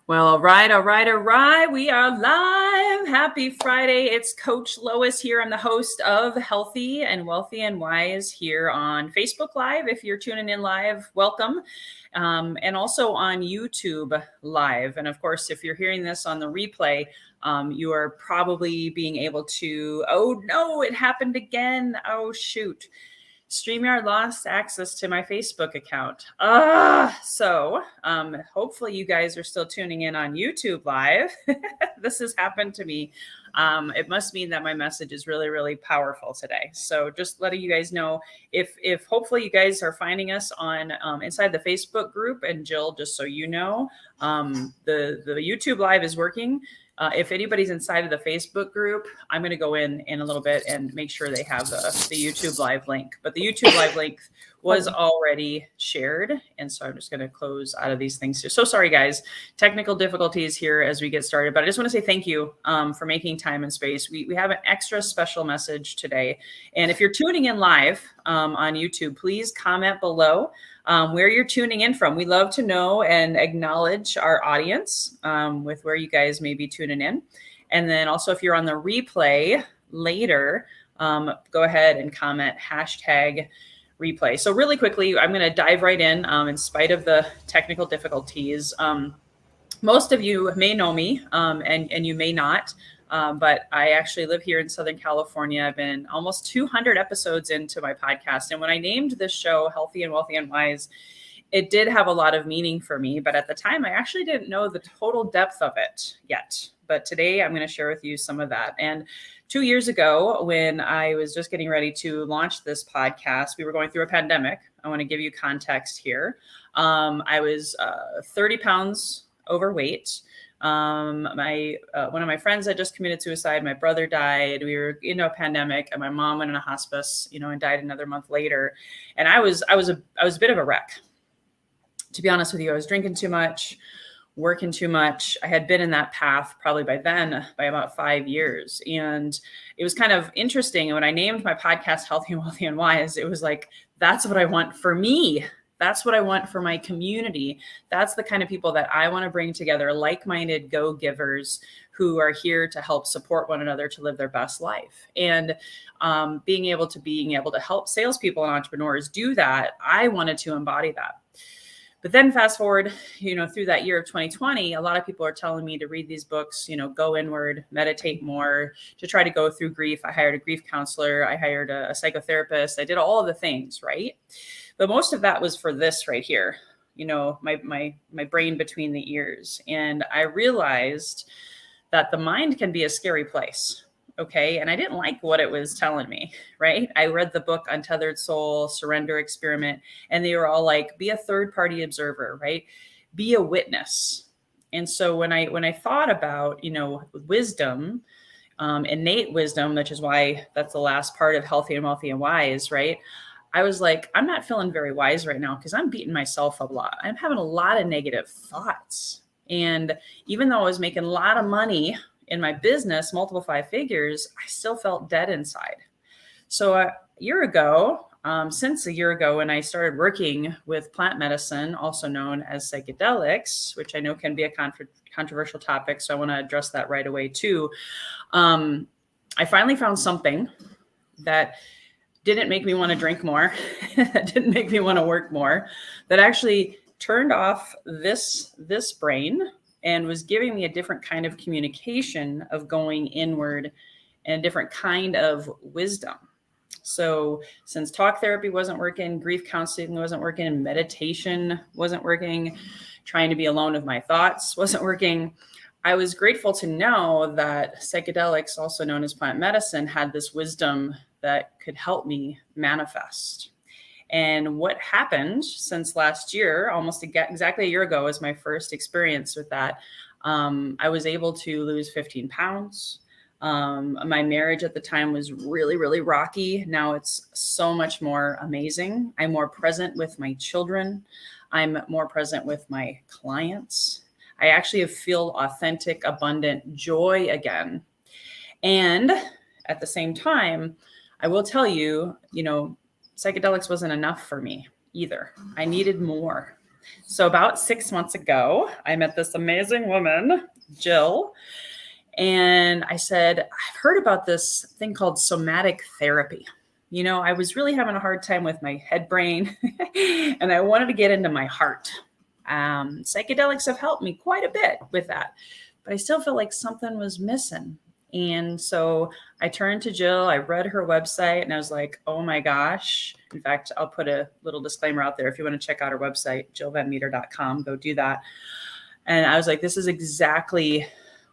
Well, all right. We are live. Happy Friday. It's Coach Lois here. I'm the host of Healthy and Wealthy and Wise here on Facebook Live. If you're tuning in live, welcome. And also on YouTube Live. And of course, if you're hearing this on the replay, you are probably being able to, oh no, it happened again. Oh, shoot. StreamYard lost access to my Facebook account. So hopefully you guys are still tuning in on YouTube Live. This has happened to me. It must mean that my message is really, really powerful today. So just letting you guys know, if hopefully you guys are finding us on inside the Facebook group, and Jill, just so you know, the YouTube Live is working. If anybody's inside of the Facebook group, I'm going to go in a little bit and make sure they have the YouTube Live link. But the YouTube Live link was already shared. And so I'm just going to close out of these things here. So sorry, guys. Technical difficulties here as we get started. But I just want to say thank you for making time and space. We have an extra special message today. And if you're tuning in live on YouTube, please comment below where you're tuning in from. We love to know and acknowledge our audience with where you guys may be tuning in. And then also if you're on the replay later, go ahead and comment hashtag replay. So really quickly, I'm going to dive right in spite of the technical difficulties. Most of you may know me and you may not. But I actually live here in Southern California. I've been almost 200 episodes into my podcast. And when I named this show Healthy and Wealthy and Wise, it did have a lot of meaning for me. But at the time, I actually didn't know the total depth of it yet. But today, I'm going to share with you some of that. And 2 years ago, when I was just getting ready to launch this podcast, we were going through a pandemic. I want to give you context here. I was 30 pounds overweight. One of my friends had just committed suicide. My brother died. We were in a pandemic, and my mom went in a hospice, and died another month later. And I was a bit of a wreck, to be honest with you. I was drinking too much, working too much. I had been in that path probably by about 5 years. And it was kind of interesting. And when I named my podcast Healthy and Wealthy and Wise, it was like, that's what I want for me. That's what I want for my community. That's the kind of people that I want to bring together, like-minded go-givers who are here to help support one another to live their best life. And being able to help salespeople and entrepreneurs do that, I wanted to embody that. But then fast forward, through that year of 2020, a lot of people are telling me to read these books, go inward, meditate more, to try to go through grief. I hired a grief counselor. I hired a psychotherapist. I did all of the things, right? But most of that was for this right here, my brain between the ears. And I realized that the mind can be a scary place. Okay. And I didn't like what it was telling me, right? I read the book Untethered Soul, Surrender Experiment, and they were all like, be a third party observer, right? Be a witness. And so when I thought about, wisdom, innate wisdom, which is why that's the last part of Healthy and Wealthy and Wise, right? I was like, I'm not feeling very wise right now because I'm beating myself up a lot. I'm having a lot of negative thoughts. And even though I was making a lot of money in my business, multiple 5 figures, I still felt dead inside. So since a year ago, when I started working with plant medicine, also known as psychedelics, which I know can be a controversial topic, so I want to address that right away too. I finally found something that didn't make me want to drink more, that didn't make me want to work more, that actually turned off this brain and was giving me a different kind of communication of going inward and a different kind of wisdom. So since talk therapy wasn't working, grief counseling wasn't working, meditation wasn't working, trying to be alone with my thoughts wasn't working, I was grateful to know that psychedelics, also known as plant medicine, had this wisdom that could help me manifest. And what happened since last year, almost exactly a year ago, was my first experience with that. I was able to lose 15 pounds. My marriage at the time was really, really rocky. Now it's so much more amazing. I'm more present with my children. I'm more present with my clients. I actually feel authentic, abundant joy again. And at the same time, I will tell you, psychedelics wasn't enough for me either. I needed more. So about 6 months ago, I met this amazing woman, Jill, and I said, I've heard about this thing called somatic therapy. I was really having a hard time with my head brain and I wanted to get into my heart. Psychedelics have helped me quite a bit with that, but I still feel like something was missing. And so I turned to Jill, I read her website, and I was like, oh my gosh. In fact, I'll put a little disclaimer out there. If you want to check out her website, jillvanmeter.com, go do that. And I was like, this is exactly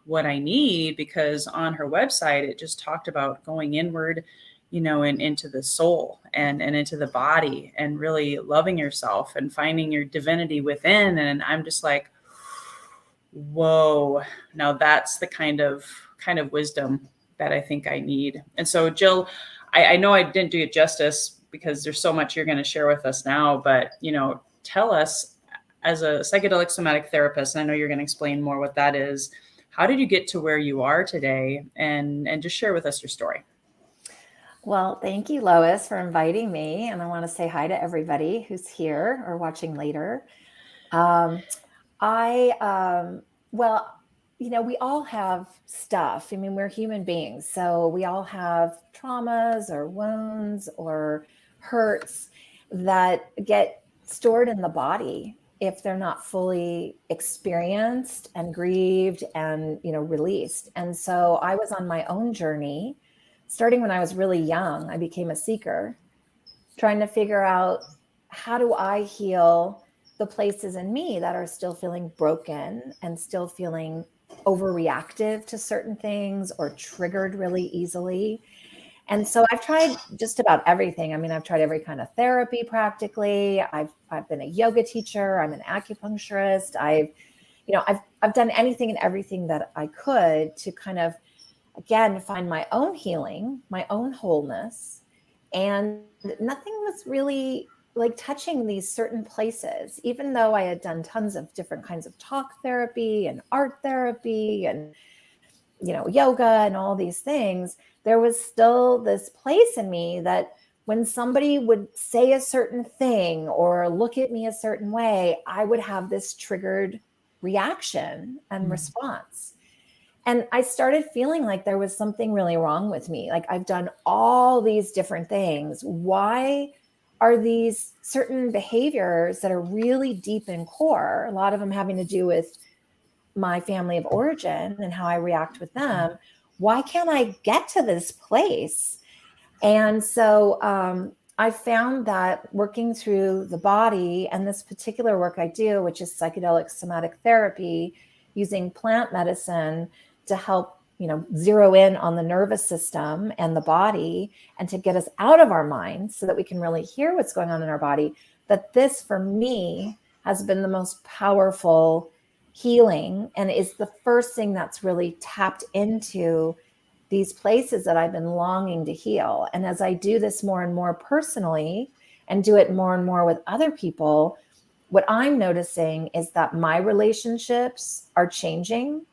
what I need, because on her website, it just talked about going inward, and into the soul and into the body and really loving yourself and finding your divinity within. And I'm just like, whoa, now that's the kind of wisdom that I think I need. And so Jill, I know I didn't do it justice because there's so much you're going to share with us now, but, tell us, as a psychedelic somatic therapist, and I know you're going to explain more what that is, how did you get to where you are today? And just share with us your story. Well, thank you, Lois, for inviting me. And I want to say hi to everybody who's here or watching later. Well, we all have stuff. I mean, we're human beings. So we all have traumas or wounds or hurts that get stored in the body if they're not fully experienced and grieved and, released. And so I was on my own journey. Starting when I was really young, I became a seeker, trying to figure out, how do I heal the places in me that are still feeling broken and still feeling overreactive to certain things or triggered really easily. And so I've tried just about everything. I mean, I've tried every kind of therapy practically. I've been a yoga teacher. I'm an acupuncturist. I've done anything and everything that I could to kind of, again, find my own healing, my own wholeness. And nothing was really like touching these certain places, even though I had done tons of different kinds of talk therapy and art therapy and, yoga and all these things. There was still this place in me that when somebody would say a certain thing or look at me a certain way, I would have this triggered reaction and response. And I started feeling like there was something really wrong with me. Like, I've done all these different things. Why are these certain behaviors that are really deep in core, a lot of them having to do with my family of origin and how I react with them? Why can't I get to this place? And so I found that working through the body, and this particular work I do, which is psychedelic somatic therapy, using plant medicine to help, zero in on the nervous system and the body and to get us out of our minds so that we can really hear what's going on in our body, that this for me has been the most powerful healing and is the first thing that's really tapped into these places that I've been longing to heal. And as I do this more and more personally and do it more and more with other people, what I'm noticing is that my relationships are changing,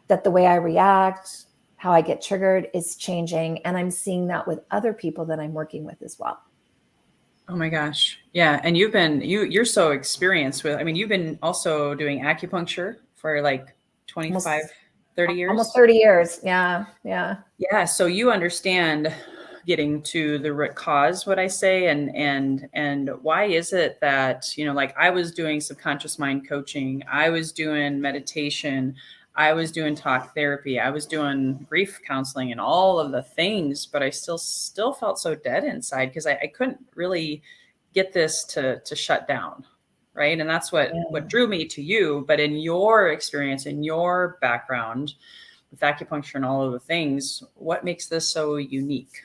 that the way I react, how I get triggered is changing. And I'm seeing that with other people that I'm working with as well. Oh my gosh. Yeah. And you're so experienced with, you've been also doing acupuncture for like 25, 30 years. Almost 30 years. Yeah. Yeah. Yeah. So you understand getting to the root cause, what I say, and why is it that, like I was doing subconscious mind coaching, I was doing meditation, I was doing talk therapy, I was doing grief counseling and all of the things, but I still felt so dead inside because I couldn't really get this to shut down. Right. And that's what drew me to you. But in your experience, in your background with acupuncture and all of the things, what makes this so unique?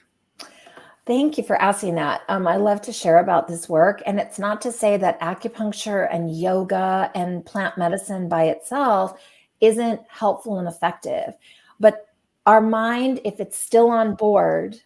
Thank you for asking that. I love to share about this work. And it's not to say that acupuncture and yoga and plant medicine by itself isn't helpful and effective. But our mind, if it's still on board,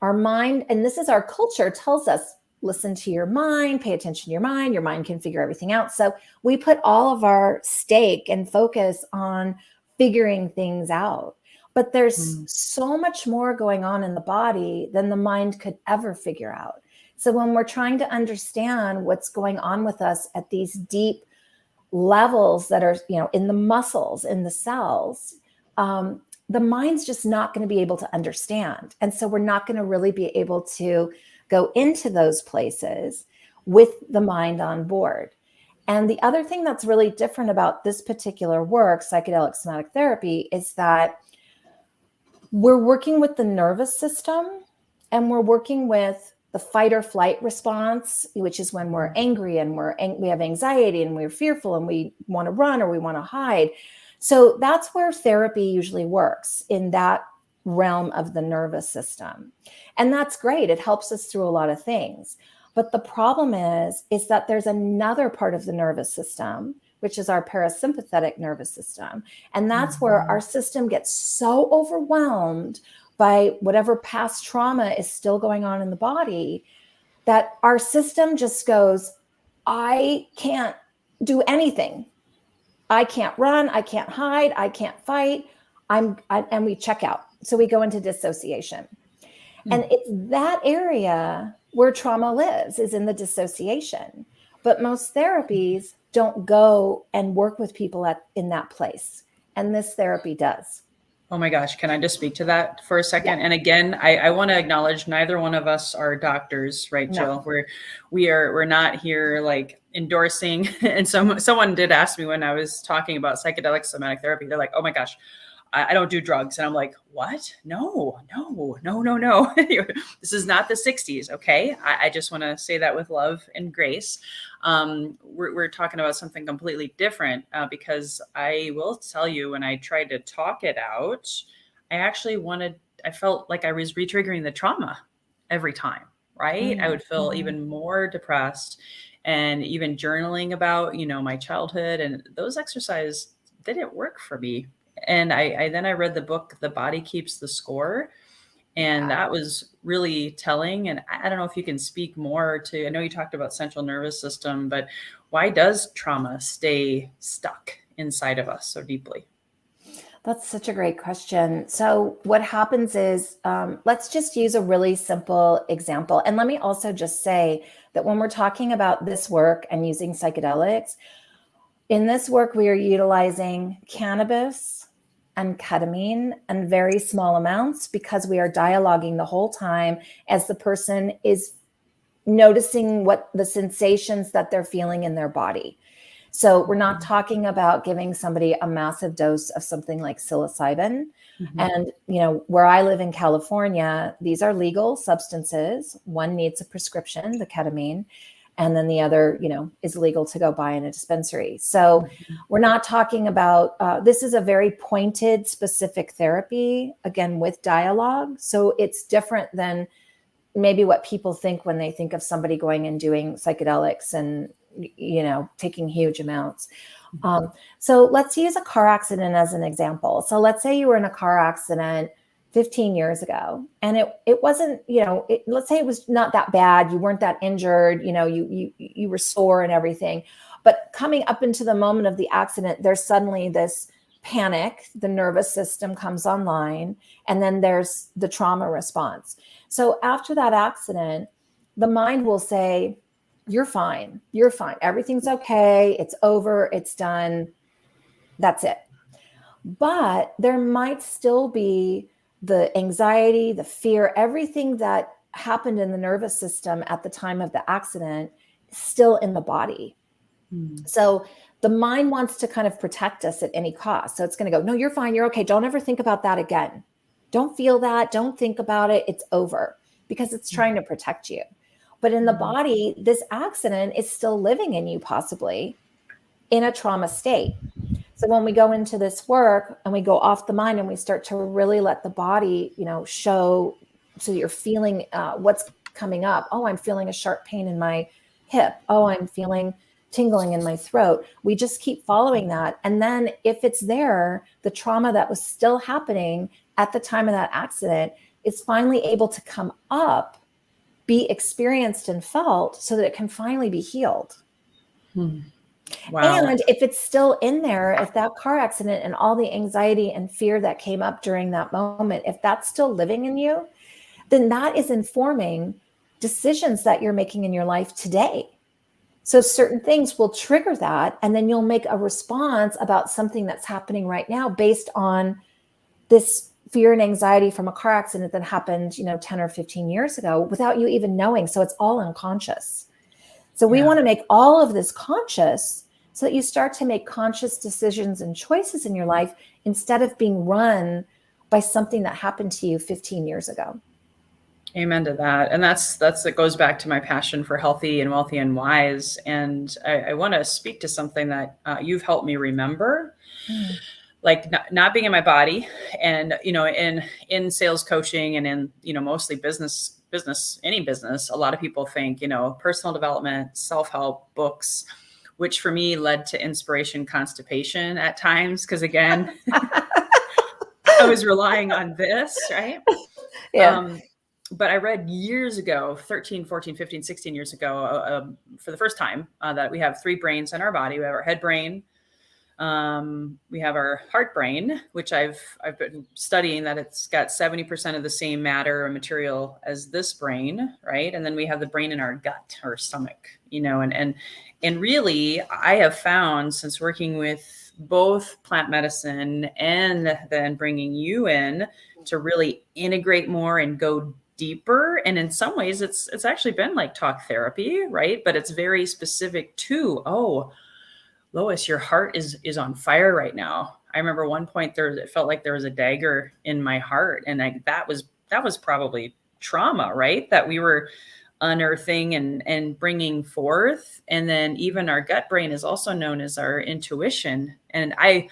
our mind, and this is our culture, tells us, listen to your mind, pay attention to your mind can figure everything out. So we put all of our stake and focus on figuring things out. But there's so much more going on in the body than the mind could ever figure out. So when we're trying to understand what's going on with us at these deep levels that are, in the muscles, in the cells, the mind's just not going to be able to understand. And so we're not going to really be able to go into those places with the mind on board. And the other thing that's really different about this particular work, psychedelic somatic therapy, is that we're working with the nervous system, and we're working with the fight or flight response, which is when we're angry and we have anxiety and we're fearful and we want to run or we want to hide. So that's where therapy usually works, in that realm of the nervous system. And that's great. It helps us through a lot of things. But the problem is that there's another part of the nervous system, which is our parasympathetic nervous system. And that's where our system gets so overwhelmed by whatever past trauma is still going on in the body, that our system just goes, I can't do anything. I can't run, I can't hide, I can't fight. And we check out. So we go into dissociation. And it's that area where trauma lives, is in the dissociation. But most therapies don't go and work with people in that place. And this therapy does. Oh my gosh, can I just speak to that for a second? Yeah. And again, I want to acknowledge neither one of us are doctors, right, Jill? No. We're not here like endorsing. And someone did ask me when I was talking about psychedelic somatic therapy, they're like, oh my gosh, I don't do drugs. And I'm like, what? No. This is not the 60s. Okay. I just want to say that with love and grace. We're talking about something completely different, because I will tell you, when I tried to talk it out, I felt like I was re-triggering the trauma every time, right? I would feel even more depressed, and even journaling about, my childhood, and those exercises didn't work for me. And I read the book, The Body Keeps the Score. And that was really telling. And I don't know if you can speak more to, I know you talked about central nervous system, but why does trauma stay stuck inside of us so deeply? That's such a great question. So what happens is, let's just use a really simple example. And let me also just say that when we're talking about this work and using psychedelics, in this work, we are utilizing cannabis and ketamine in very small amounts, because we are dialoguing the whole time as the person is noticing what the sensations that they're feeling in their body. So we're not talking about giving somebody a massive dose of something like psilocybin. And, where I live in California, these are legal substances. One needs a prescription, the ketamine, and then the other, is legal to go buy in a dispensary. So we're not talking about, this is a very pointed, specific therapy, again, with dialogue. So it's different than maybe what people think when they think of somebody going and doing psychedelics and, taking huge amounts. So let's use a car accident as an example. So let's say you were in a car accident 15 years ago, and it wasn't, let's say it was not that bad. You weren't that injured, you were sore and everything, but coming up into the moment of the accident, there's suddenly this panic, the nervous system comes online, and then there's the trauma response. So after that accident, the mind will say, you're fine. Everything's okay. It's over. It's done. That's it. But there might still be the anxiety, the fear, everything that happened in the nervous system at the time of the accident still in the body. So the mind wants to kind of protect us at any cost. So it's going to go, no, you're fine. You're okay. Don't ever think about that again. Don't feel that. Don't think about it. It's over, because it's trying to protect you. But in the body, this accident is still living in you, possibly in a trauma state. So when we go into this work and we go off the mind and we start to really let the body, show, so you're feeling what's coming up. Oh, I'm feeling a sharp pain in my hip. Oh, I'm feeling tingling in my throat. We just keep following that. And then if it's there, the trauma that was still happening at the time of that accident is finally able to come up, be experienced and felt, so that it can finally be healed. Wow. And if it's still in there, if that car accident and all the anxiety and fear that came up during that moment, if that's still living in you, then that is informing decisions that you're making in your life today. So certain things will trigger that, and then you'll make a response about something that's happening right now based on this fear and anxiety from a car accident that happened, 10 or 15 years ago without you even knowing. So it's all unconscious. So we want to make all of this conscious so that you start to make conscious decisions and choices in your life instead of being run by something that happened to you 15 years ago. Amen to that. And it goes back to my passion for healthy and wealthy and wise. And I want to speak to something that you've helped me remember, like not being in my body, and, in sales coaching and in, mostly business, any business. A lot of people think, personal development, self-help books, which for me led to inspiration constipation at times. Cause again, I was relying on this, right? Yeah. But I read years ago, 13, 14, 15, 16 years ago, for the first time, that we have 3 brains in our body. We have our head brain, we have our heart brain, which I've been studying that it's got 70% of the same matter or material as this brain, right? And then we have the brain in our gut or stomach, and really I have found, since working with both plant medicine and then bringing you in to really integrate more and go deeper. And in some ways it's actually been like talk therapy, right? But it's very specific to, oh, Lois, your heart is on fire right now. I remember one point it felt like there was a dagger in my heart. And that was probably trauma, right? That we were unearthing and bringing forth. And then even our gut brain is also known as our intuition. And I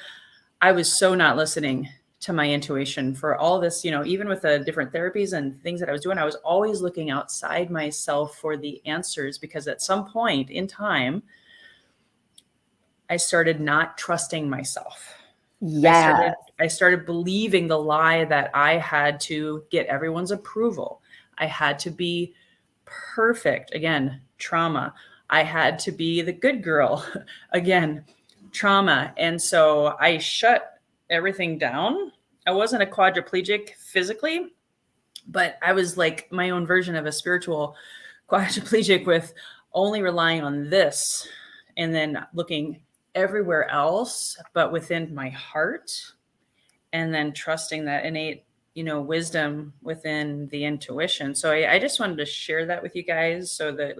was so not listening to my intuition for all this, even with the different therapies and things that I was doing. I was always looking outside myself for the answers, because at some point in time, I started not trusting myself. Yeah. I started believing the lie that I had to get everyone's approval. I had to be perfect. Again, trauma. I had to be the good girl. Again, trauma. And so I shut everything down. I wasn't a quadriplegic physically, but I was like my own version of a spiritual quadriplegic, with only relying on this and then looking everywhere else but within my heart, and then trusting that innate wisdom within the intuition. So I just wanted to share that with you guys, so that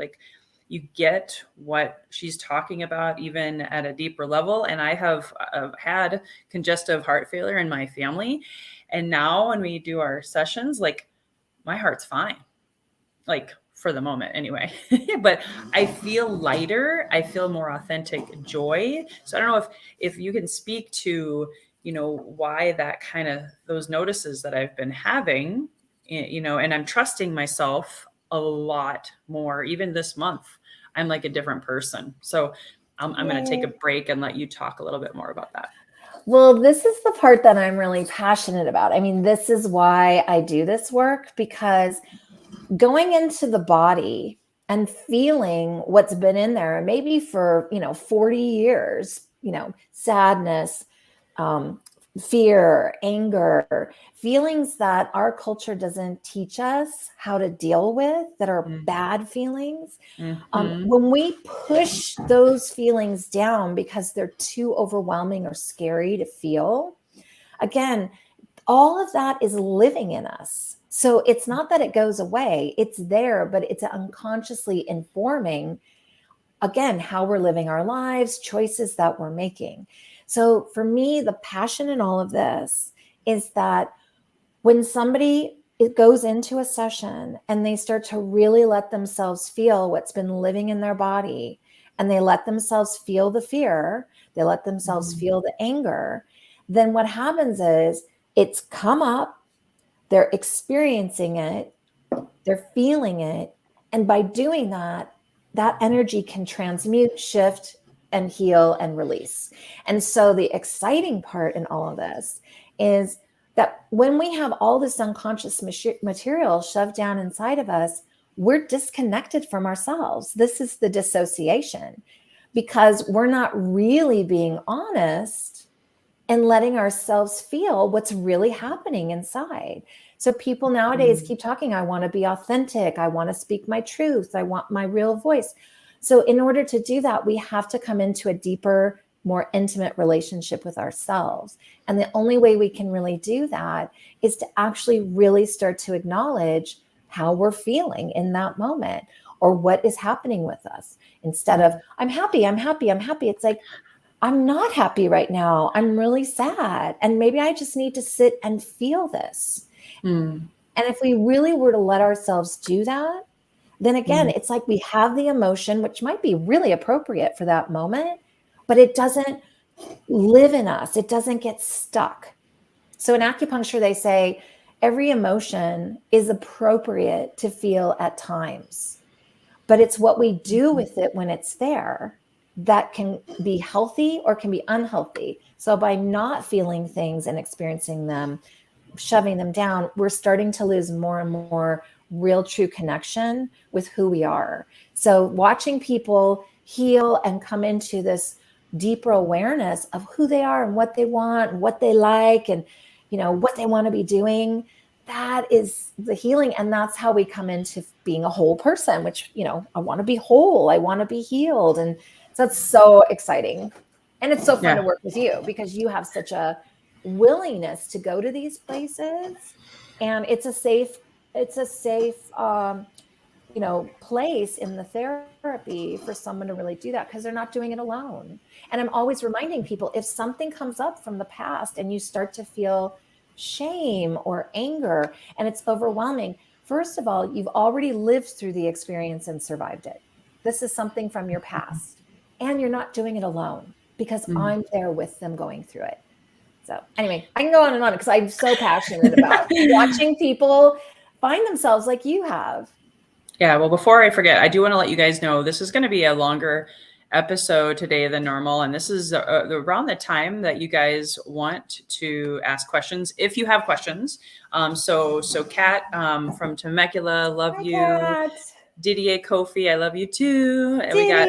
you get what she's talking about even at a deeper level. And I have had congestive heart failure in my family, and now when we do our sessions, my heart's fine, for the moment anyway. But I feel lighter. I feel more authentic joy. So I don't know if you can speak to, why that kind of those notices that I've been having, and I'm trusting myself a lot more. Even this month, I'm like a different person. So I'm going to take a break and let you talk a little bit more about that. Well, this is the part that I'm really passionate about. I mean, this is why I do this work, because going into the body and feeling what's been in there, maybe for, 40 years, sadness, fear, anger, feelings that our culture doesn't teach us how to deal with, that are bad feelings. When we push those feelings down because they're too overwhelming or scary to feel, again, all of that is living in us. So it's not that it goes away, it's there, but it's unconsciously informing, again, how we're living our lives, choices that we're making. So for me, the passion in all of this is that when somebody goes into a session and they start to really let themselves feel what's been living in their body, and they let themselves feel the fear, they let themselves feel the anger, then what happens is it's come up, they're experiencing it, they're feeling it. And by doing that, that energy can transmute, shift, and heal and release. And so the exciting part in all of this is that when we have all this unconscious material shoved down inside of us, we're disconnected from ourselves. This is the dissociation, because we're not really being honest and letting ourselves feel what's really happening inside. So people nowadays keep talking, I want to be authentic. I want to speak my truth. I want my real voice. So in order to do that, we have to come into a deeper, more intimate relationship with ourselves. And the only way we can really do that is to actually really start to acknowledge how we're feeling in that moment or what is happening with us. Instead of, I'm happy, I'm happy, I'm happy. It's like, I'm not happy right now. I'm really sad. And maybe I just need to sit and feel this. And if we really were to let ourselves do that, then again, it's like we have the emotion, which might be really appropriate for that moment, but it doesn't live in us. It doesn't get stuck. So in acupuncture, they say every emotion is appropriate to feel at times, but it's what we do with it when it's there that can be healthy or can be unhealthy. So by not feeling things and experiencing them, shoving them down, we're starting to lose more and more real true connection with who we are. So watching people heal and come into this deeper awareness of who they are and what they want and what they like and, you know, what they want to be doing, that is the healing. And that's how we come into being a whole person, which, you know, I want to be whole. I want to be healed. And so that's so exciting. And it's so fun to work with you because you have such a willingness to go to these places, and it's a safe you know, place in the therapy for someone to really do that because they're not doing it alone. And I'm always reminding people, if something comes up from the past and you start to feel shame or anger and it's overwhelming, first of all, you've already lived through the experience and survived it. This is something from your past, and you're not doing it alone because I'm there with them going through it. So anyway, I can go on and on because I'm so passionate about watching people find themselves like you have. Yeah, well, before I forget, I do want to let you guys know this is going to be a longer episode today than normal. And this is around the time that you guys want to ask questions, if you have questions. So Kat from Temecula, love Hi, you. Kat. Didier Kofi, I love you too. And we got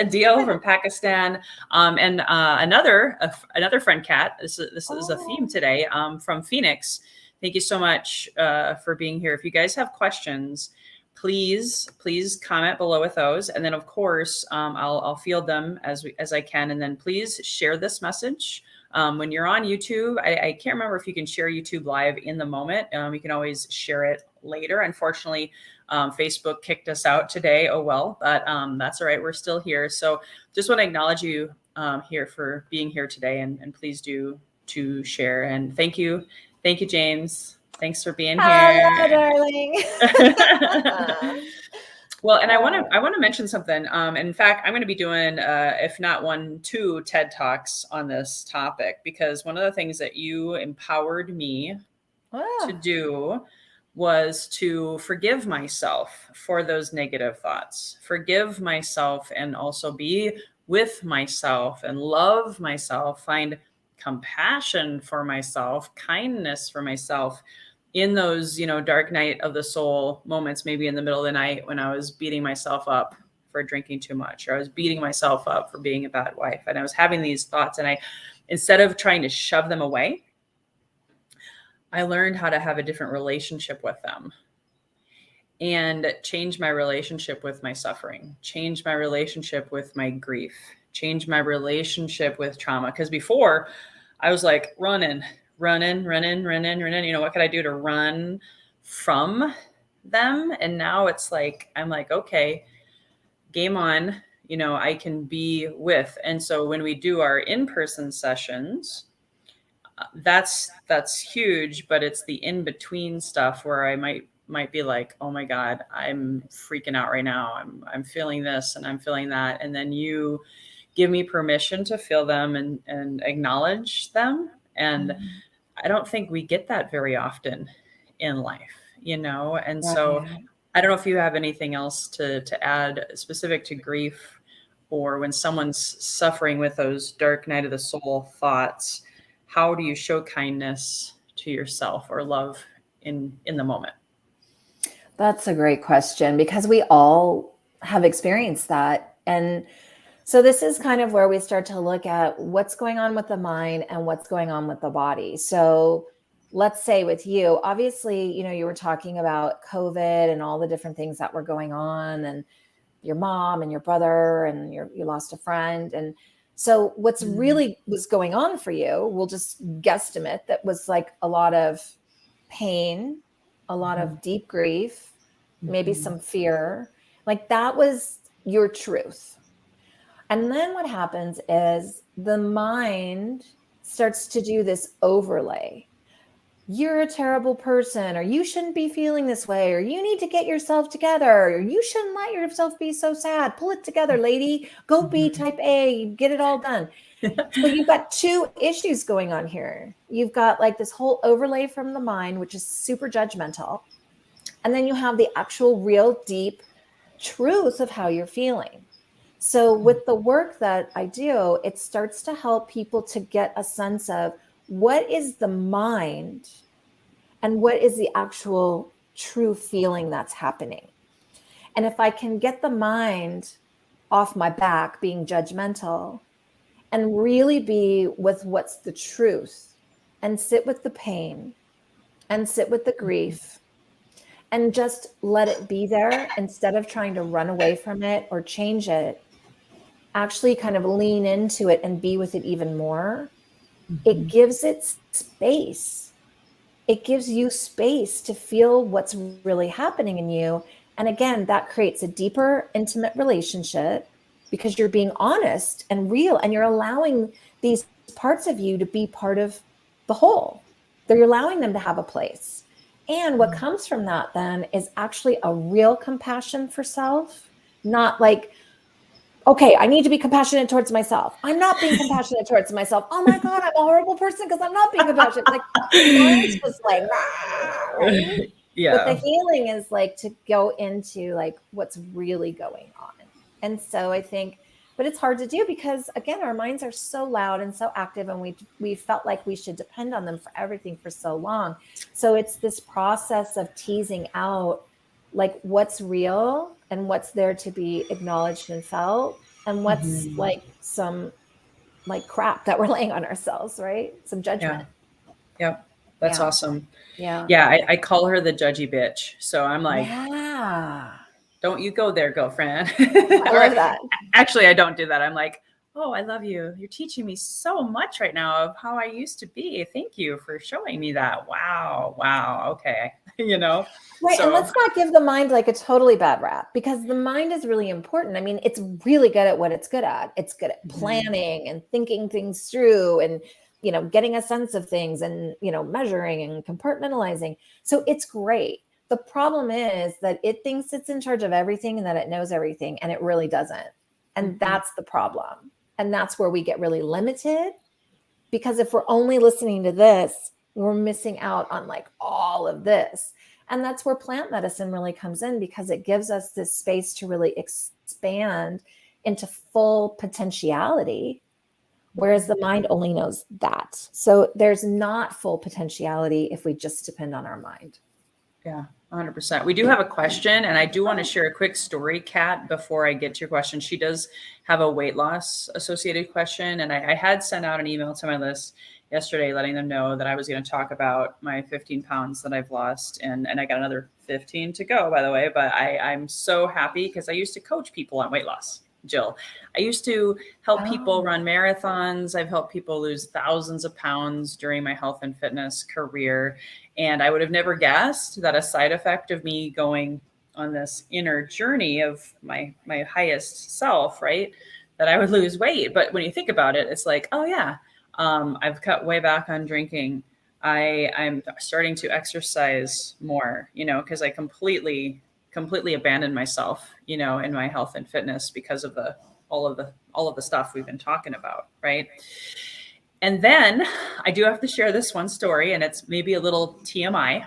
Adil from Pakistan, and another friend, Kat. This is a theme today from Phoenix. Thank you so much for being here. If you guys have questions, please comment below with those, and then of course I'll field them as I can. And then please share this message when you're on YouTube. I can't remember if you can share YouTube live in the moment. You can always share it later. Unfortunately, Facebook kicked us out today. Oh well, but that's all right. We're still here. So just want to acknowledge you here for being here today, and please do to share. And thank you, James. Thanks for being here. Hello, darling. Well, and I want to mention something. In fact, I'm going to be doing, if not 1, 2 TED Talks on this topic, because one of the things that you empowered me to do was to forgive myself for those negative thoughts, forgive myself, and also be with myself and love myself, find compassion for myself, kindness for myself in those, dark night of the soul moments, maybe in the middle of the night when I was beating myself up for drinking too much, or I was beating myself up for being a bad wife. And I was having these thoughts, and instead of trying to shove them away, I learned how to have a different relationship with them and change my relationship with my suffering, change my relationship with my grief, change my relationship with trauma. Because before I was like running. What could I do to run from them? And now it's like, I'm like, okay, game on, I can be with. And so when we do our in-person sessions, that's huge, but it's the in-between stuff where I might be like, oh my God, I'm freaking out right now. I'm feeling this and I'm feeling that. And then you give me permission to feel them and acknowledge them. And I don't think we get that very often in life, And so I don't know if you have anything else to add specific to grief, or when someone's suffering with those dark night of the soul thoughts, how do you show kindness to yourself or love in the moment? That's a great question, because we all have experienced that. And so this is kind of where we start to look at what's going on with the mind and what's going on with the body. So let's say with you, obviously, you were talking about COVID and all the different things that were going on, and your mom and your brother, and you lost a friend. And so what's really was going on for you, we'll just guesstimate that was like a lot of pain, a lot of deep grief, maybe some fear. Like that was your truth. And then what happens is the mind starts to do this overlay. You're a terrible person, or you shouldn't be feeling this way, or you need to get yourself together, or you shouldn't let yourself be so sad. Pull it together, lady. Go be type A, get it all done. So you've got two issues going on here. You've got like this whole overlay from the mind, which is super judgmental. And then you have the actual real deep truth of how you're feeling. So with the work that I do, it starts to help people to get a sense of what is the mind and what is the actual true feeling that's happening. And if I can get the mind off my back being judgmental and really be with what's the truth, and sit with the pain and sit with the grief and just let it be there instead of trying to run away from it or change it, actually kind of lean into it and be with it even more. It gives it space. It gives you space to feel what's really happening in you. And again, that creates a deeper, intimate relationship because you're being honest and real, and you're allowing these parts of you to be part of the whole. They're allowing them to have a place. And what comes from that then is actually a real compassion for self, not like, okay, I need to be compassionate towards myself. I'm not being compassionate towards myself. Oh my God, I'm a horrible person because I'm not being compassionate. Like, mine's just like, right? Yeah. But the healing is like to go into like what's really going on. And so I think, but it's hard to do because again, our minds are so loud and so active, and we felt like we should depend on them for everything for so long. So it's this process of teasing out like what's real and what's there to be acknowledged and felt, and what's like some like crap that we're laying on ourselves, right? Some judgment. Yeah. That's Yeah. awesome. Yeah. Yeah. I call her the judgy bitch. So I'm like, Yeah. don't you go there, girlfriend. I love that. Actually, I don't do that. I'm like, oh, I love you. You're teaching me so much right now of how I used to be. Thank you for showing me that. Wow. Wow. Okay. Right. So, And let's not give the mind like a totally bad rap, because the mind is really important. I mean, it's really good at what it's good at. It's good at planning and thinking things through and, getting a sense of things and, measuring and compartmentalizing. So it's great. The problem is that it thinks it's in charge of everything and that it knows everything, and it really doesn't. And that's the problem. And that's where we get really limited, because if we're only listening to this, we're missing out on like all of this. And that's where plant medicine really comes in, because it gives us this space to really expand into full potentiality, whereas the mind only knows that. So there's not full potentiality if we just depend on our mind. yeah, 100%. We do have a question, and I do want to share a quick story, Kat, before I get to your question. She does have a weight loss associated question, and I had sent out an email to my list yesterday letting them know that I was going to talk about my 15 pounds that I've lost, and I got another 15 to go, by the way. But I'm so happy because I used to coach people on weight loss, Jill. I used to help people run marathons. I've helped people lose thousands of pounds during my health and fitness career. And I would have never guessed that a side effect of me going on this inner journey of my highest self, right, that I would lose weight. But when you think about it, it's like, oh yeah, I've cut way back on drinking. I'm starting to exercise more, because I completely abandoned myself, in my health and fitness because of all of the stuff we've been talking about, right? And then I do have to share this one story, and it's maybe a little TMI,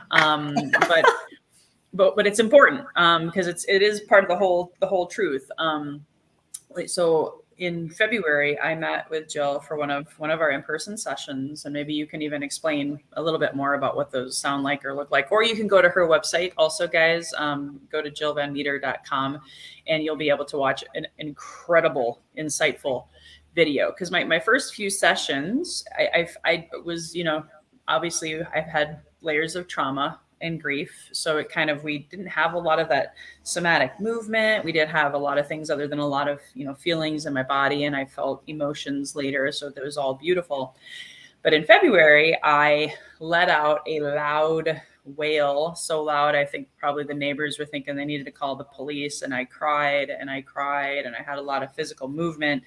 but it's important because it is part of the whole truth. So in February, I met with Jill for one of our in-person sessions, and maybe you can even explain a little bit more about what those sound like or look like, or you can go to her website. Also, guys, go to jillvanmeter.com, and you'll be able to watch an incredible, insightful video. Because my first few sessions, I was, obviously I've had layers of trauma and grief. So it kind of, we didn't have a lot of that somatic movement. We did have a lot of things other than a lot of, feelings in my body, and I felt emotions later. So that was all beautiful. But in February, I let out a loud wail, so loud, I think probably the neighbors were thinking they needed to call the police. And I cried and I cried, and I had a lot of physical movement.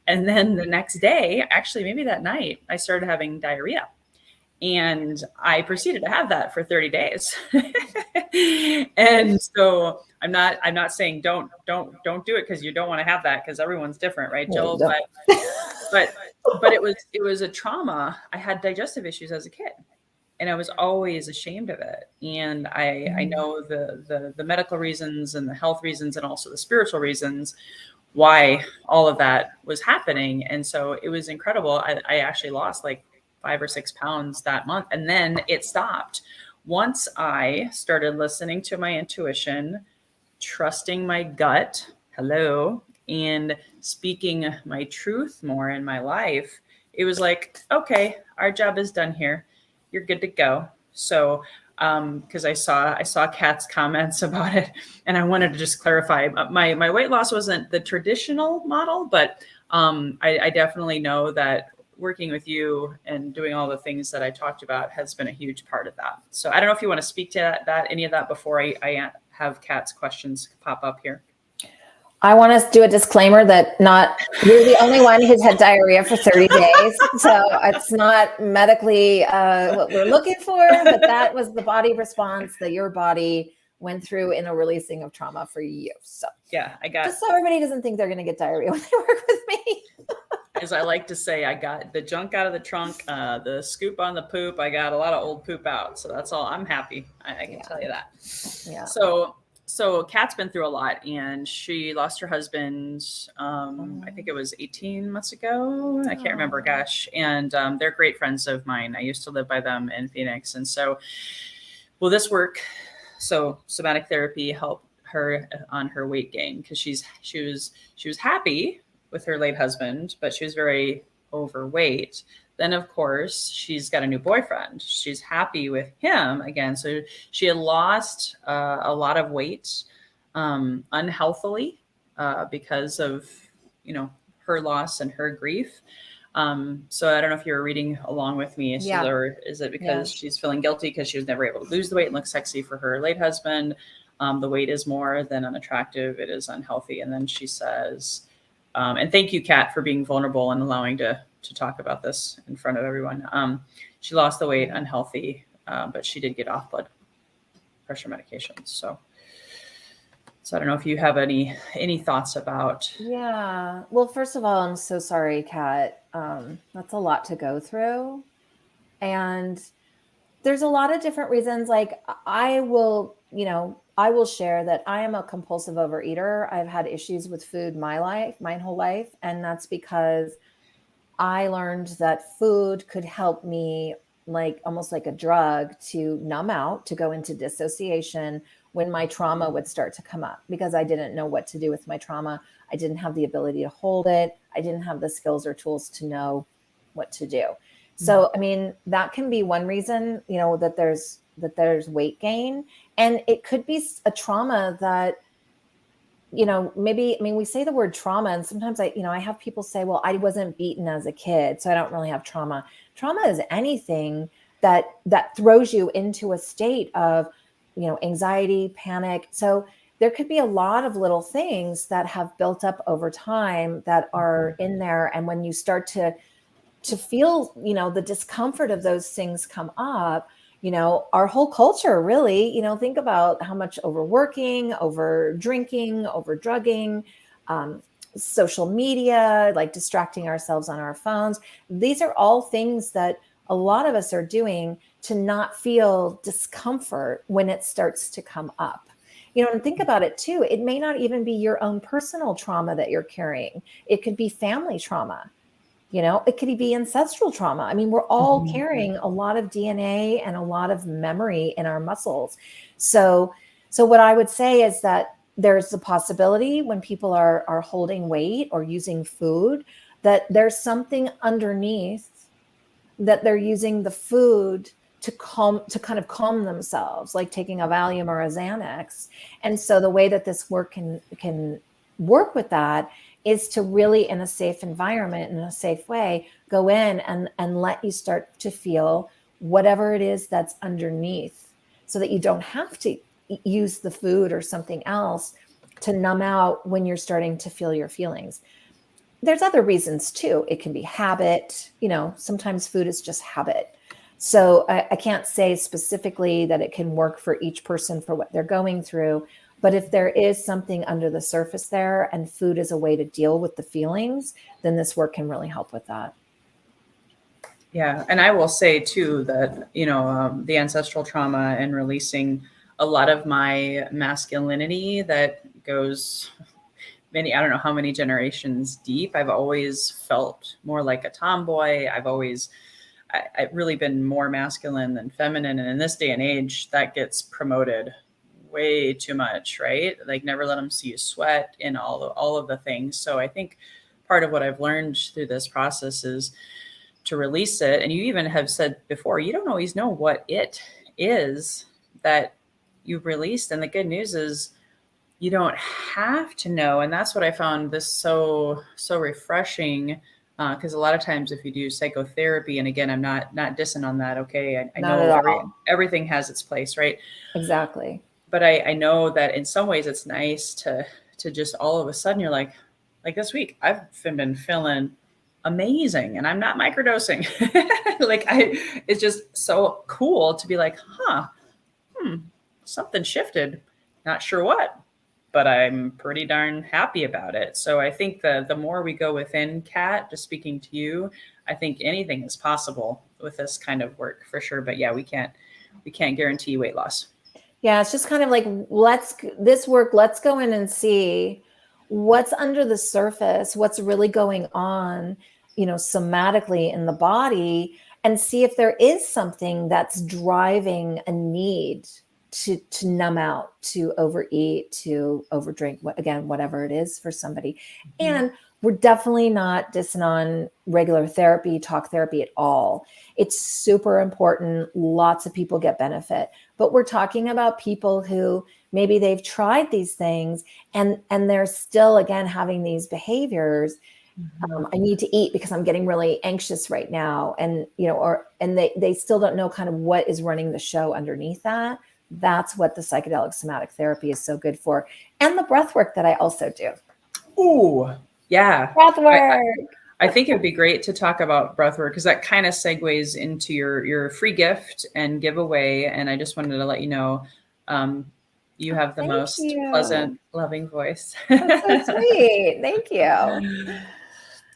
And then the next day, actually, maybe that night, I started having diarrhea. And I proceeded to have that for 30 days. And so I'm not saying don't do it because you don't want to have that, because everyone's different, right, Jill? But it was a trauma. I had digestive issues as a kid, and I was always ashamed of it. And I know the medical reasons and the health reasons and also the spiritual reasons why all of that was happening. And so it was incredible. I actually lost like 5 or 6 pounds that month, and then it stopped. Once I started listening to my intuition, trusting my gut, hello, and speaking my truth more in my life, it was like, okay, our job is done here. You're good to go. So, because I saw Kat's comments about it, and I wanted to just clarify. My weight loss wasn't the traditional model, but I definitely know that working with you and doing all the things that I talked about has been a huge part of that. So I don't know if you want to speak to any of that before I have Kat's questions pop up here. I want to do a disclaimer that you're the only one who's had diarrhea for 30 days. So it's not medically what we're looking for, but that was the body response that your body went through in a releasing of trauma for you. So yeah, just so everybody doesn't think they're going to get diarrhea when they work with me. As I like to say, I got the junk out of the trunk, the scoop on the poop. I got a lot of old poop out. So that's all. I'm happy. I can tell you that. Yeah. So Kat's been through a lot, and she lost her husband. I think it was 18 months ago. I can't remember. Gosh. And they're great friends of mine. I used to live by them in Phoenix. And so, will this work? So Somatic Therapy helped her on her weight gain, because she was happy with her late husband, but she was very overweight. Then, of course, she's got a new boyfriend. She's happy with him again. So she had lost a lot of weight unhealthily because of, her loss and her grief. So I don't know if you were reading along with me. Yeah. Or is it because she's feeling guilty because she was never able to lose the weight and look sexy for her late husband? The weight is more than unattractive. It is unhealthy. And then she says, and thank you, Kat, for being vulnerable and allowing to talk about this in front of everyone. She lost the weight, unhealthy, but she did get off blood pressure medications. So I don't know if you have any thoughts about. Yeah. Well, first of all, I'm so sorry, Kat. That's a lot to go through. And there's a lot of different reasons. Like I will share that I am a compulsive overeater. I've had issues with food my whole life. And that's because I learned that food could help me, like almost like a drug, to numb out, to go into dissociation when my trauma would start to come up, because I didn't know what to do with my trauma. I didn't have the ability to hold it. I didn't have the skills or tools to know what to do. So, I mean, that can be one reason, that there's weight gain. And it could be a trauma that, maybe, we say the word trauma, and sometimes I have people say, well, I wasn't beaten as a kid, so I don't really have trauma. Trauma is anything that throws you into a state of, anxiety, panic. So there could be a lot of little things that have built up over time that are in there. And when you start to feel, the discomfort of those things come up, our whole culture really, think about how much overworking, over drinking, over drugging, social media, like distracting ourselves on our phones. These are all things that a lot of us are doing to not feel discomfort when it starts to come up. And think about it too. It may not even be your own personal trauma that you're carrying. It could be family trauma. It could be ancestral trauma. We're all carrying a lot of DNA and a lot of memory in our muscles. So what I would say is that there's the possibility when people are holding weight or using food, that there's something underneath that they're using the food to kind of calm themselves, like taking a Valium or a Xanax. And so the way that this work can work with that is to really, in a safe environment, in a safe way, go in and let you start to feel whatever it is that's underneath, so that you don't have to use the food or something else to numb out when you're starting to feel your feelings. There's other reasons too. It can be habit, sometimes food is just habit. So I can't say specifically that it can work for each person for what they're going through, but if there is something under the surface there and food is a way to deal with the feelings, then this work can really help with that. Yeah. And I will say too that, the ancestral trauma and releasing a lot of my masculinity that goes I don't know how many generations deep. I've always felt more like a tomboy. I've really been more masculine than feminine. And in this day and age, that gets promoted way too much, right? Like never let them see you sweat and all of the things. So I think part of what I've learned through this process is to release it. And you even have said before, you don't always know what it is that you've released. And the good news is you don't have to know. And that's what I found this so refreshing. Because a lot of times if you do psychotherapy, and again, I'm not dissing on that. Okay. I know everything has its place, right? Exactly. But I know that in some ways it's nice to just all of a sudden you're like this week, I've been feeling amazing and I'm not microdosing. It's just so cool to be like, something shifted. Not sure what, but I'm pretty darn happy about it. So I think the more we go within, Kat, just speaking to you, I think anything is possible with this kind of work for sure. But yeah, we can't guarantee weight loss. Yeah, it's just kind of like, let's go in and see what's under the surface, what's really going on, somatically in the body, and see if there is something that's driving a need to numb out, to overeat, to overdrink, whatever it is for somebody. Mm-hmm. And we're definitely not dissing on regular therapy, talk therapy at all. It's super important. Lots of people get benefit, but we're talking about people who maybe they've tried these things and they're still, again, having these behaviors. Mm-hmm. I need to eat because I'm getting really anxious right now. And, they still don't know kind of what is running the show underneath that. That's what the psychedelic somatic therapy is so good for. And the breath work that I also do. Ooh, yeah. Breathwork. I think it would be great to talk about breathwork because that kind of segues into your free gift and giveaway. And I just wanted to let you know, you have the most pleasant, loving voice. That's so sweet. Thank you.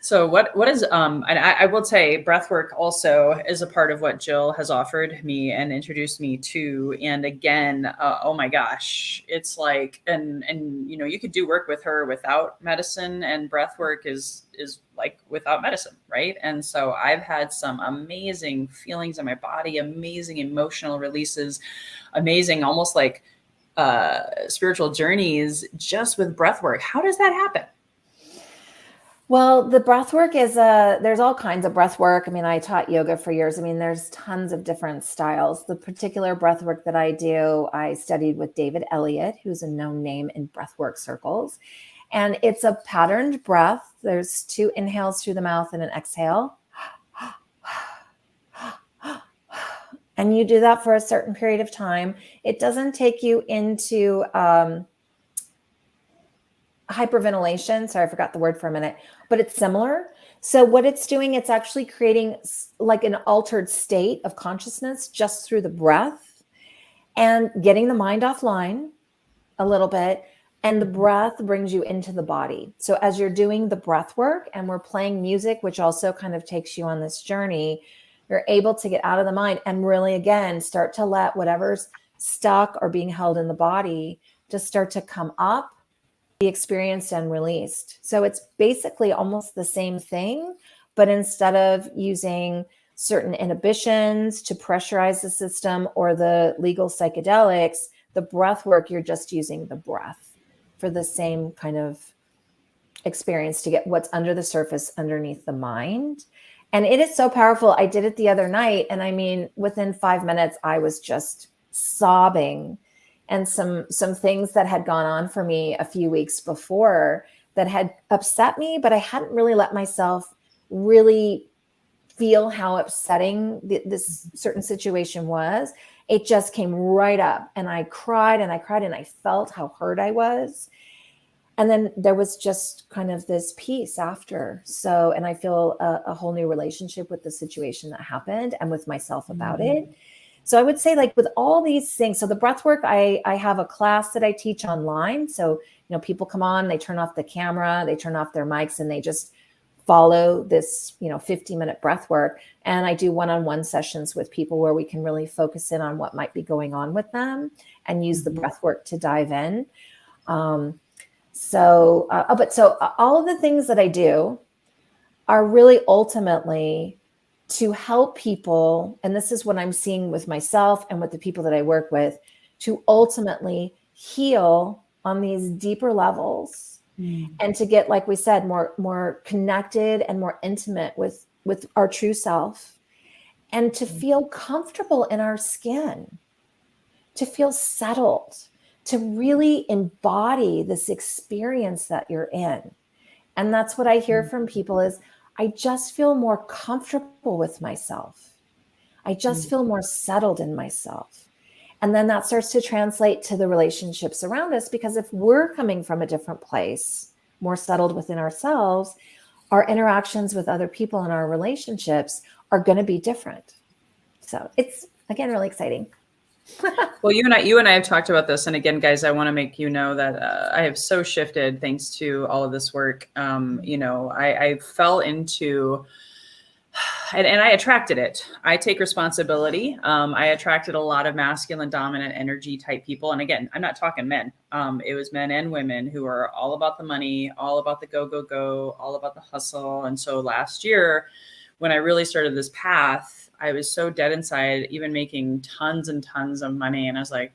So what is, and I will say breathwork also is a part of what Jill has offered me and introduced me to. And again, oh my gosh, it's like, and you could do work with her without medicine, and breathwork is like without medicine, right? And so I've had some amazing feelings in my body, amazing emotional releases, amazing, almost like spiritual journeys just with breathwork. How does that happen? Well, the breath work is there's all kinds of breath work. I mean, I taught yoga for years. I mean, there's tons of different styles. The particular breath work that I do, I studied with David Elliott, who's a known name in breathwork circles. And it's a patterned breath. There's 2 inhales through the mouth and an exhale. And you do that for a certain period of time. It doesn't take you into hyperventilation. Sorry, I forgot the word for a minute, but it's similar. So what it's doing, it's actually creating like an altered state of consciousness just through the breath and getting the mind offline a little bit. And the breath brings you into the body. So as you're doing the breath work and we're playing music, which also kind of takes you on this journey, you're able to get out of the mind and really, again, start to let whatever's stuck or being held in the body just start to come up, be experienced and released. So it's basically almost the same thing, but instead of using certain inhibitions to pressurize the system or the legal psychedelics, the breath work, you're just using the breath for the same kind of experience to get what's under the surface underneath the mind. And it is so powerful. I did it the other night. And I mean, within 5 minutes, I was just sobbing. And some things that had gone on for me a few weeks before that had upset me, but I hadn't really let myself really feel how upsetting this certain situation was. It just came right up, and I cried and I cried and I felt how hurt I was. And then there was just kind of this peace after. So, and I feel a whole new relationship with the situation that happened and with myself about it. So I would say, like, with all these things, so the breath work, I have a class that I teach online. So, people come on, they turn off the camera, they turn off their mics, and they just follow this, 50-minute breath work. And I do one-on-one sessions with people where we can really focus in on what might be going on with them and use the breath work to dive in. So all of the things that I do are really ultimately to help people. And this is what I'm seeing with myself and with the people that I work with, to ultimately heal on these deeper levels and to get, like we said, more connected and more intimate with our true self, and to feel comfortable in our skin, to feel settled, to really embody this experience that you're in. And that's what I hear from people is, I just feel more comfortable with myself. I just feel more settled in myself. And then that starts to translate to the relationships around us, because if we're coming from a different place, more settled within ourselves, our interactions with other people in our relationships are going to be different. So it's, again, really exciting. Well, you and I have talked about this, and again, guys, I want to make you know that I have so shifted thanks to all of this work. I fell into, and I attracted it. I take responsibility. I attracted a lot of masculine, dominant energy type people, and again, I'm not talking men. It was men and women who are all about the money, all about the go, all about the hustle. And so last year, when I really started this path, I was so dead inside, even making tons and tons of money. And I was like,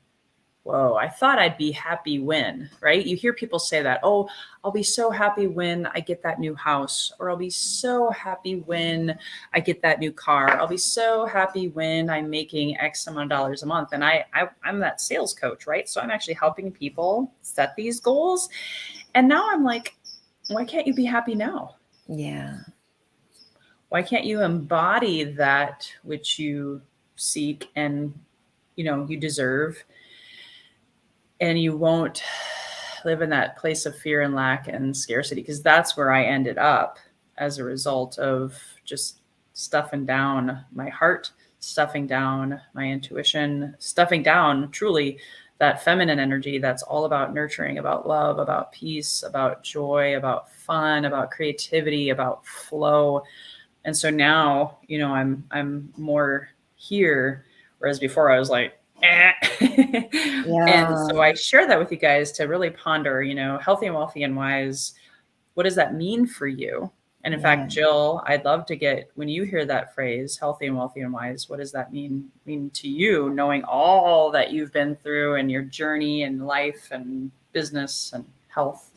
whoa, I thought I'd be happy when, right? You hear people say that, oh, I'll be so happy when I get that new house, or I'll be so happy when I get that new car. I'll be so happy when I'm making X amount of dollars a month. And I'm that sales coach, right? So I'm actually helping people set these goals. And now I'm like, why can't you be happy now? Yeah. Why can't you embody that which you seek and, you deserve, and you won't live in that place of fear and lack and scarcity? Because that's where I ended up as a result of just stuffing down my heart, stuffing down my intuition, stuffing down truly that feminine energy that's all about nurturing, about love, about peace, about joy, about fun, about creativity, about flow. And so now, I'm more here, whereas before I was like, eh. And so I share that with you guys to really ponder, healthy and wealthy and wise. What does that mean for you? And in fact, Jill, I'd love to get, when you hear that phrase, healthy and wealthy and wise, what does that mean to you, knowing all that you've been through in your journey and life and business and health?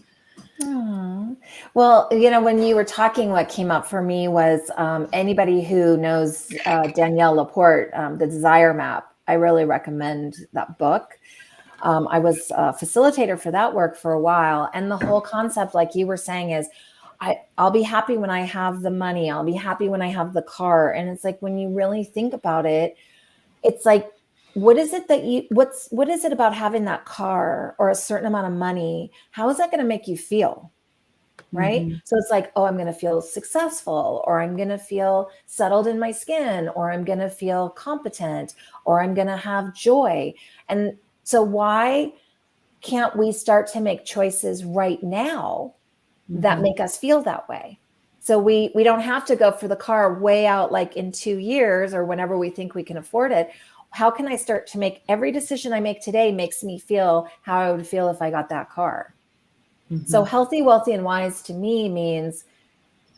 Oh. Well, when you were talking, what came up for me was anybody who knows Danielle Laporte, The Desire Map. I really recommend that book. I was a facilitator for that work for a while. And the whole concept, like you were saying, is I'll be happy when I have the money. I'll be happy when I have the car. And it's like, when you really think about it, it's like, what is it about having that car or a certain amount of money? How is that going to make you feel? Right. So it's like, oh, I'm going to feel successful, or I'm going to feel settled in my skin, or I'm going to feel competent, or I'm going to have joy. And so why can't we start to make choices right now that make us feel that way? So we don't have to go for the car way out, like in 2 years or whenever we think we can afford it. How can I start to make every decision I make today makes me feel how I would feel if I got that car? So healthy, wealthy, and wise to me means,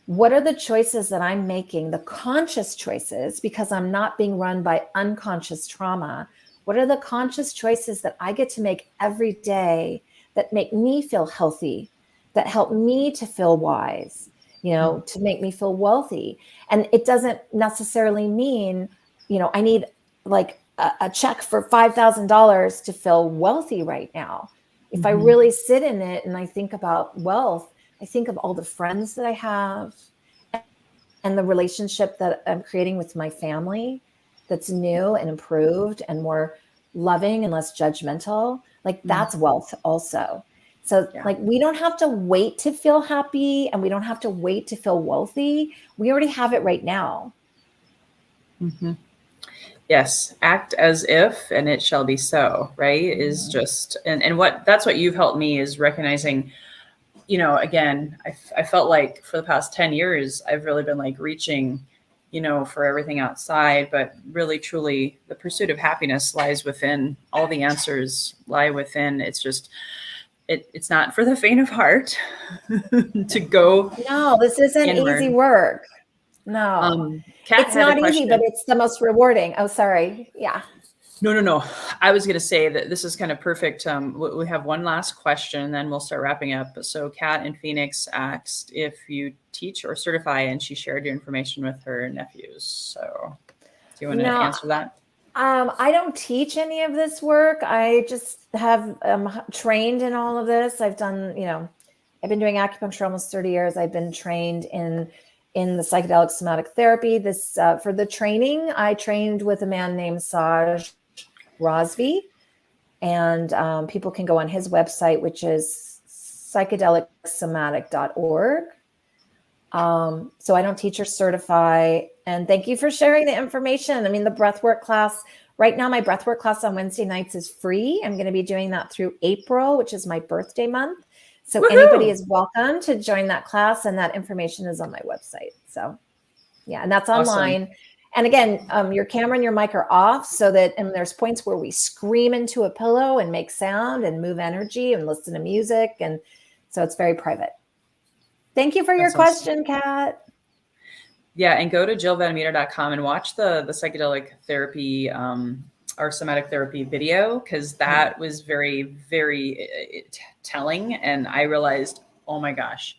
what are the choices that I'm making, the conscious choices, because I'm not being run by unconscious trauma? What are the conscious choices that I get to make every day that make me feel healthy, that help me to feel wise? to make me feel wealthy. And it doesn't necessarily mean, I need like a check for $5,000 to feel wealthy right now. If I really sit in it and I think about wealth, I think of all the friends that I have and the relationship that I'm creating with my family that's new and improved and more loving and less judgmental. Like that's wealth also. So like we don't have to wait to feel happy and we don't have to wait to feel wealthy. We already have it right now. Yes. Act as if, and it shall be so, right? Is just, and that's what you've helped me is recognizing, again, I felt like for the past 10 years, I've really been like reaching, for everything outside, but really, truly the pursuit of happiness lies within. All the answers lie within. It's just, it's not for the faint of heart to go. No, this isn't inward. Easy work. No, Kat it's had not a easy, but it's the most rewarding. Oh, sorry. Yeah. No. I was going to say that this is kind of perfect. We have one last question, and then we'll start wrapping up. So Kat in Phoenix asked if you teach or certify, and she shared your information with her nephews. So do you want to answer that? I don't teach any of this work. I just have trained in all of this. I've done, I've been doing acupuncture almost 30 years. I've been trained in the psychedelic somatic therapy. This for the training, I trained with a man named Saj Rosvi, and people can go on his website, which is psychedelicsomatic.org. So I don't teach or certify. And thank you for sharing the information. I mean, the breathwork class, right now, my breathwork class on Wednesday nights is free. I'm going to be doing that through April, which is my birthday month. So anybody is welcome to join that class, and that information is on my website. So yeah, and that's online. Awesome. And again, your camera and your mic are off so that, and there's points where we scream into a pillow and make sound and move energy and listen to music. And so it's very private. Thank you for your question, Kat. Yeah, and go to jillvanmeter.com and watch the psychedelic therapy our somatic therapy video, because that was very, very telling. And I realized, oh my gosh,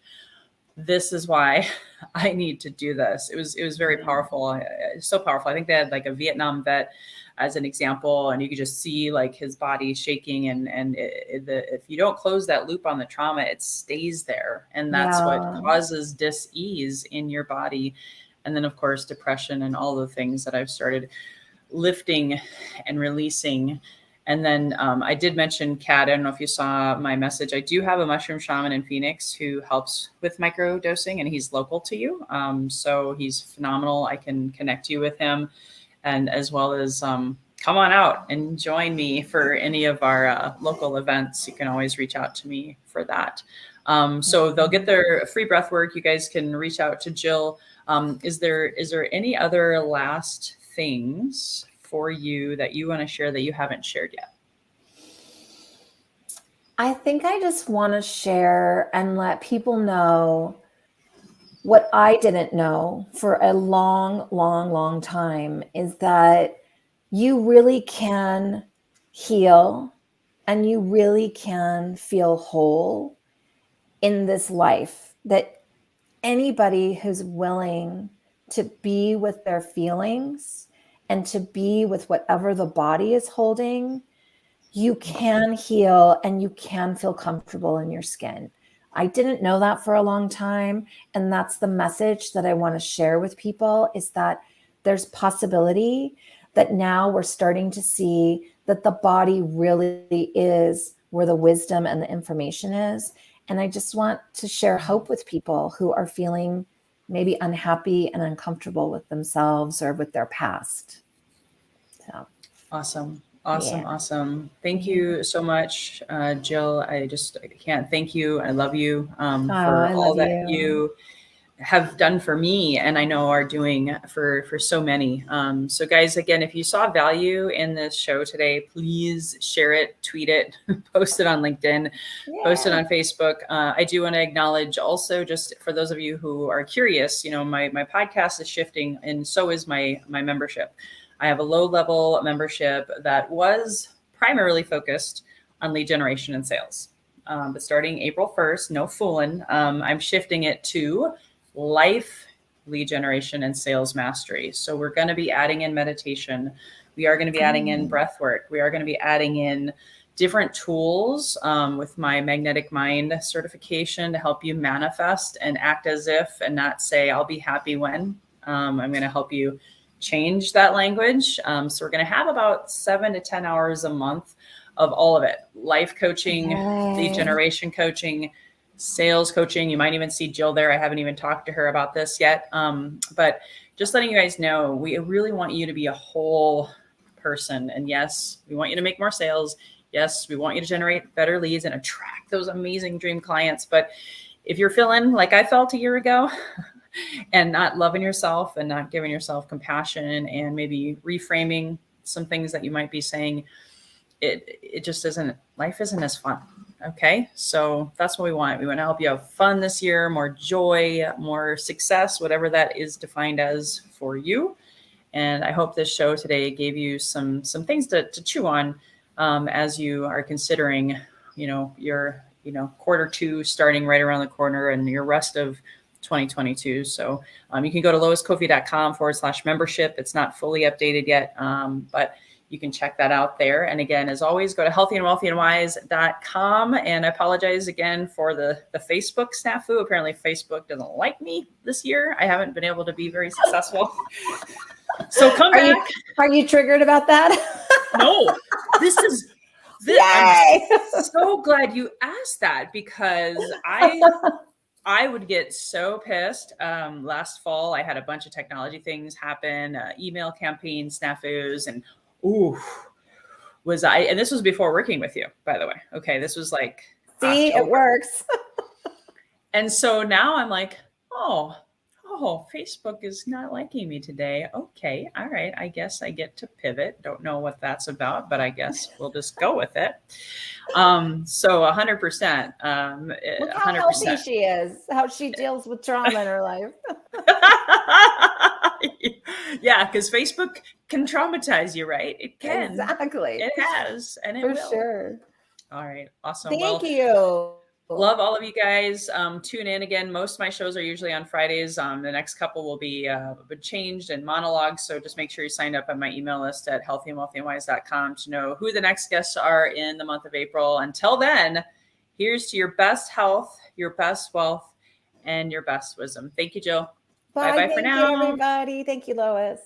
this is why I need to do this. It was very powerful. So powerful. I think they had like a Vietnam vet as an example, and you could just see like his body shaking, and if you don't close that loop on the trauma, it stays there. And that's what causes dis-ease in your body. And then of course, depression and all the things that I've started lifting and releasing. And then I did mention Kat. I don't know if you saw my message. I do have a mushroom shaman in Phoenix who helps with micro dosing, and he's local to you. So he's phenomenal. I can connect you with him, and as well as come on out and join me for any of our local events. You can always reach out to me for that. So they'll get their free breath work. You guys can reach out to Jill. Is there any other last things for you that you want to share that you haven't shared yet? I think I just want to share and let people know what I didn't know for a long, long, long time, is that you really can heal and you really can feel whole in this life. That anybody who's willing to be with their feelings and to be with whatever the body is holding, you can heal and you can feel comfortable in your skin. I didn't know that for a long time. And that's the message that I want to share with people, is that there's possibility, that now we're starting to see that the body really is where the wisdom and the information is. And I just want to share hope with people who are feeling maybe unhappy and uncomfortable with themselves or with their past. So awesome. Thank you so much, Jill. I can't thank you. I love you for all that you have done for me, and I know are doing for so many. So guys, again, if you saw value in this show today, please share it, tweet it, post it on LinkedIn, post it on Facebook. I do want to acknowledge also, just for those of you who are curious, my podcast is shifting, and so is my membership. I have a low-level membership that was primarily focused on lead generation and sales. But starting April 1st, no fooling, I'm shifting it to life, lead generation, and sales mastery. So we're going to be adding in meditation. We are going to be adding in breath work. We are going to be adding in different tools with my magnetic mind certification to help you manifest and act as if, and not say, I'll be happy when. I'm going to help you change that language. So we're going to have about 7 to 10 hours a month of all of it. Life coaching, lead generation coaching, sales coaching. You might even see Jill there. I haven't even talked to her about this yet. But just letting you guys know, we really want you to be a whole person. And yes, we want you to make more sales. Yes, we want you to generate better leads and attract those amazing dream clients. But if you're feeling like I felt a year ago and not loving yourself and not giving yourself compassion and maybe reframing some things that you might be saying, it just isn't, life isn't as fun. Okay. So that's what we want. We want to help you have fun this year, more joy, more success, whatever that is defined as for you. And I hope this show today gave you some things to chew on as you are considering, your, quarter two starting right around the corner and your rest of 2022. So you can go to loiscoffey.com/membership. It's not fully updated yet, but you can check that out there. And again, as always, go to healthyandwealthyandwise.com. And I apologize again for the Facebook snafu. Apparently Facebook doesn't like me this year. I haven't been able to be very successful. So come back. Are you triggered about that? No, I'm so glad you asked that, because I would get so pissed. Last fall, I had a bunch of technology things happen, email campaign snafus, and and this was before working with you, by the way. Okay. This was like, see, October. It works. And so now I'm like, oh, Facebook is not liking me today. Okay. All right. I guess I get to pivot. Don't know what that's about, but I guess we'll just go with it. So 100%. Look how healthy she is, how she deals with trauma in her life. Yeah, because Facebook can traumatize you, right? It can. Exactly. It has, and it will. For sure. All right. Awesome. Thank you. Love all of you guys. Tune in again. Most of my shows are usually on Fridays. The next couple will be changed and monologues. So just make sure you sign up on my email list at healthyandwealthyandwise.com to know who the next guests are in the month of April. Until then, here's to your best health, your best wealth, and your best wisdom. Thank you, Jill. Bye-bye for now. Thank you, everybody. Thank you, Lois.